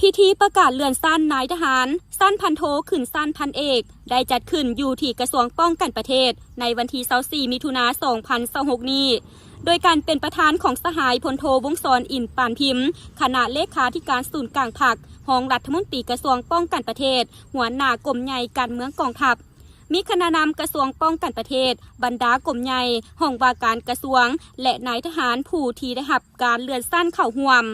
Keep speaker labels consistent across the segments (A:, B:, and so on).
A: พิธีประกาศเลื่อนสั้นนายทหารสั้นพันโทขึ้นสั้นพันเอกได้จัดขึ้นอยู่ที่กระทรวงป้องกันประเทศในวันที่24มิถุนายน2026นี้โดยการเป็นประธานของสหายพลโทวงศรอินทร์ปานพิมพ์คณะเลขาธิการศูนย์กลางพรรครองรัฐมนตรีกระทรวงป้องกันประเทศหัวหน้ากรมใหญ่การเมืองกองทัพมีคณะนำกระทรวงป้องกันประเทศบรรดากรมใหญ่ห้องว่าการกระทรวงและนายทหารผู้ที่ได้รับการเลื่อนสั้นเข้าร่วม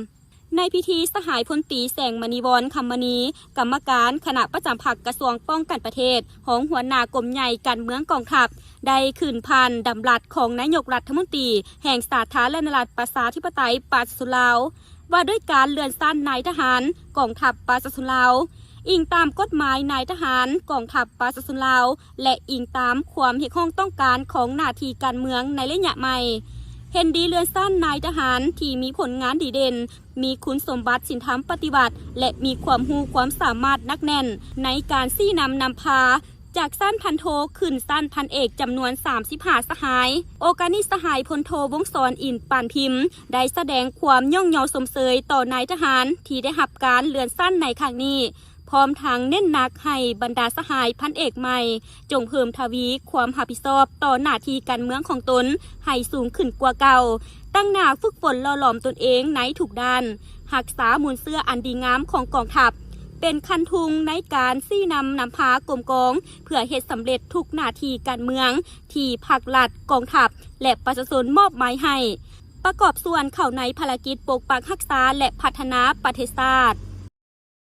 A: ในพิธีสหายพลตรีแสงมณีวรคำมณีกรรมการคณะประจำพรรคกระทรวงป้องกันประเทศของหัวหน้ากรมใหญ่การเมืองกองทัพได้ขึ้นพันดำรัสของนายกรัฐมนตรีแห่งสาธารณรัฐประชาธิปไตยปาสุลาวว่าด้วยการเลื่อนสั้นนายทหารกองทัพปาสุลาวอิงตามกฎหมายนายทหารกองทัพปาสุลาวและอิงตามความเห็นข้องต้องการของหน้าที่การเมืองในระยะใหม่เห็นดีเลื่อนสั้นนายทหารที่มีผลงานดีเด่นมีคุณสมบัติศีลธรรมปฏิบัติและมีความรู้ความสามารถนักแน่นในการชี้นำพาจากสั้นพันโทขึ้นสั้นพันเอกจำนวน35สหายโอกานิสหายพลโทวงศรอินทร์ปานพิมพ์ได้แสดงความย่องเยาสมเสยต่อนายทหารที่ได้รับการเลื่อนสั้นในครั้งนี้พร้อมทั้งเน้นหนักให้บรรดาสหายพันเอกใหม่จงเพิ่มทวีความรับผิดชอบต่อหน้าที่การเมืองของตนให้สูงขึ้นกว่าเก่าตั้งหน้าฝึกฝนหล่อหลอมตนเองในทุกด้านรักษามูลเสื้ออันดีงามของกองทัพเป็นคันทุงในการชี้นำพากรมกองเพื่อเหตุสำเร็จทุกหน้าที่การเมืองที่ภาครัฐกองทัพและประชาชนมอบหมายให้ประกอบส่วนเข้าในภารกิจปกปักรักษาและพัฒนาประเทศชาติ